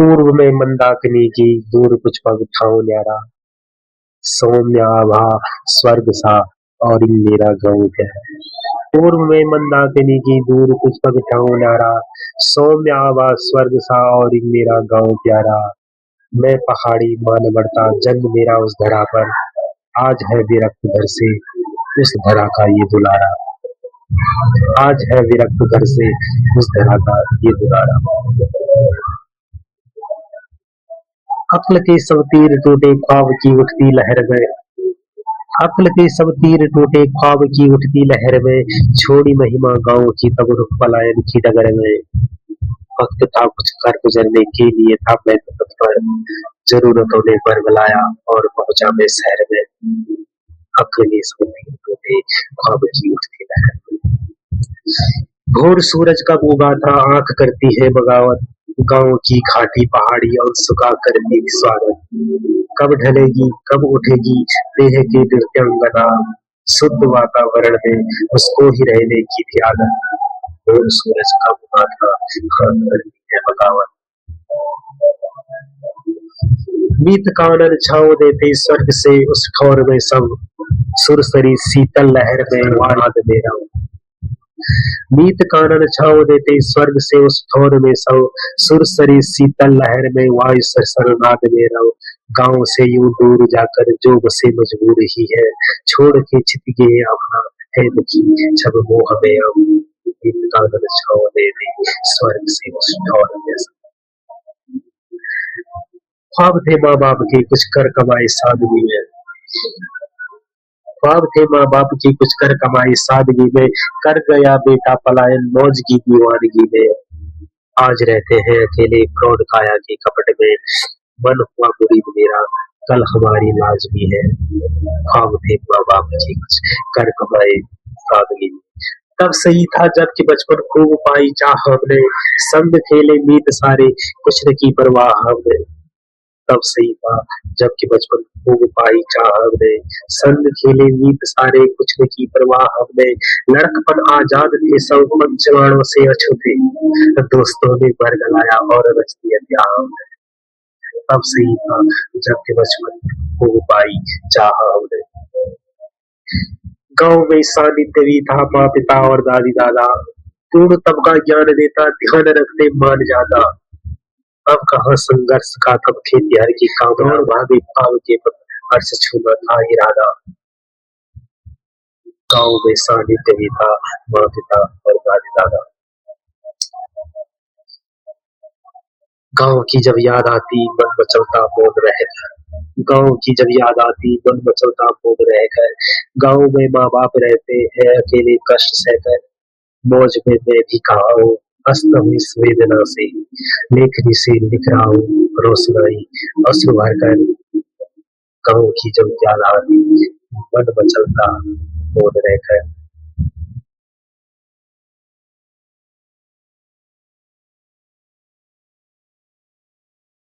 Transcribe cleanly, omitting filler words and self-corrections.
पूर्व में मंदाकिनी की दूर कुछ पग ठाऊं न्यारा, सौम्य आभा स्वर्ग सा और इन मेरा गाँव क्या है। पूर्व में मंदाकिनी की दूर कुछ पग ठाऊं न्यारा, सौम्य आभा स्वर्ग सा और इन मेरा गाँव प्यारा। मैं पहाड़ी मान बढ़ता जन्म मेरा उस धरा पर, आज है विरक्त घर से उस धरा का ये दुलारा। आज है विरक्त घर से उस धरा का ये दुलारा। अक्ल के सब तीर टूटे ख्वाब की उठती लहर में, अक्ल के सब तीर टूटे ख्वाब की उठती लहर में, छोड़ी महिमा गाँव की तब रुख पलायन की डगर में। वक्त था कुछ कर गुजरने के लिए था मैं तत्पर, जरूरतों ने बरगलाया और पहुंचा मैं शहर में। अक्ल के सब तीर टूटे ख्वाब की उठती लहर में। भोर सूरज कब उगा था आंख करती है बगावत, गाँव की घाटी पहाड़ी और सुखा करती स्वागत। कब ढलेगी कब उठेगी देह की नृत्यांगना, शुद्ध वातावरण में उसको ही रहने की थी आदत। भोर सूरज कब उगा था आंख करती है बगावत। मीत कानन छाँव देते स्वर्ग से उस ठौर में सब, सुरसरी शीतल लहर में वाद मेरा। मीत कानन छाँव देते स्वर्ग से उस ठौर में सब, सुरसरी शीतल लहर में वायु सरसरनाद मेरा। गांव से यूं दूर जाकर जो बसे मजबूर ही है, छोड़ के छिप गए अपना है दुखी जब मोह में अब। मीत कानन छाँव देते स्वर्ग से उस ठौर में सब। ख्वाब थे माँ बाप के कुछ कर कमाए सादगी में, ख्वाब थे माँ बाप की कुछ कर कमाई सादगी में, कर गया बेटा पलायन मौज की दीवानगी में। आज रहते हैं अकेले प्रौढ़ काया के कपट में, मन हुआ मुरीद मेरा कल हमारी लाजमी है। ख्वाब थे माँ बाप की कुछ कर कमाए सादगी में, तब सही था जबकि बचपन खूब पाई चाह हमने, संग खेले मीत सारे कुछ न की परवाह हमने। तब सही था जबकि बचपन खूब पाई चाह हमने, संग खेले मीत सारे कुछ न की परवाह हमने। लड़कपन आजाद थे सब पंचवाणों से अछूते, दोस्तों ने बरगलाया और रच दिया ब्याह हमने। तब सही था जबकि बचपन खूब पाई चाह हमने। गाँव में सानिध्य भी था माँ पिता और दादी दादा, पूर्ण तबका ज्ञान देता ध्यान रखते मान ज्यादा। अब कहाँ संघर्ष का तब खेतिहर की काम और भागे भाव के हर्ष छूना था इरादा। गाँव में सानिध्य भी था माँ पिता और दादी दादा। गाँव की जब याद आती मन मचलता मौन रह कर, गाँव की जब याद आती मन मचलता मौन रह कर। गाँव में माँ बाप रहते हैं अकेले कष्ट सहकर, मौज में मैं भी कहा हूँ अस्त हुई इस वेदना से, लेखनी से लिख रहा हूँ रोशनाई अश्रु भर कर। गाँव की जब याद आती मन मचलता मौन रहकर।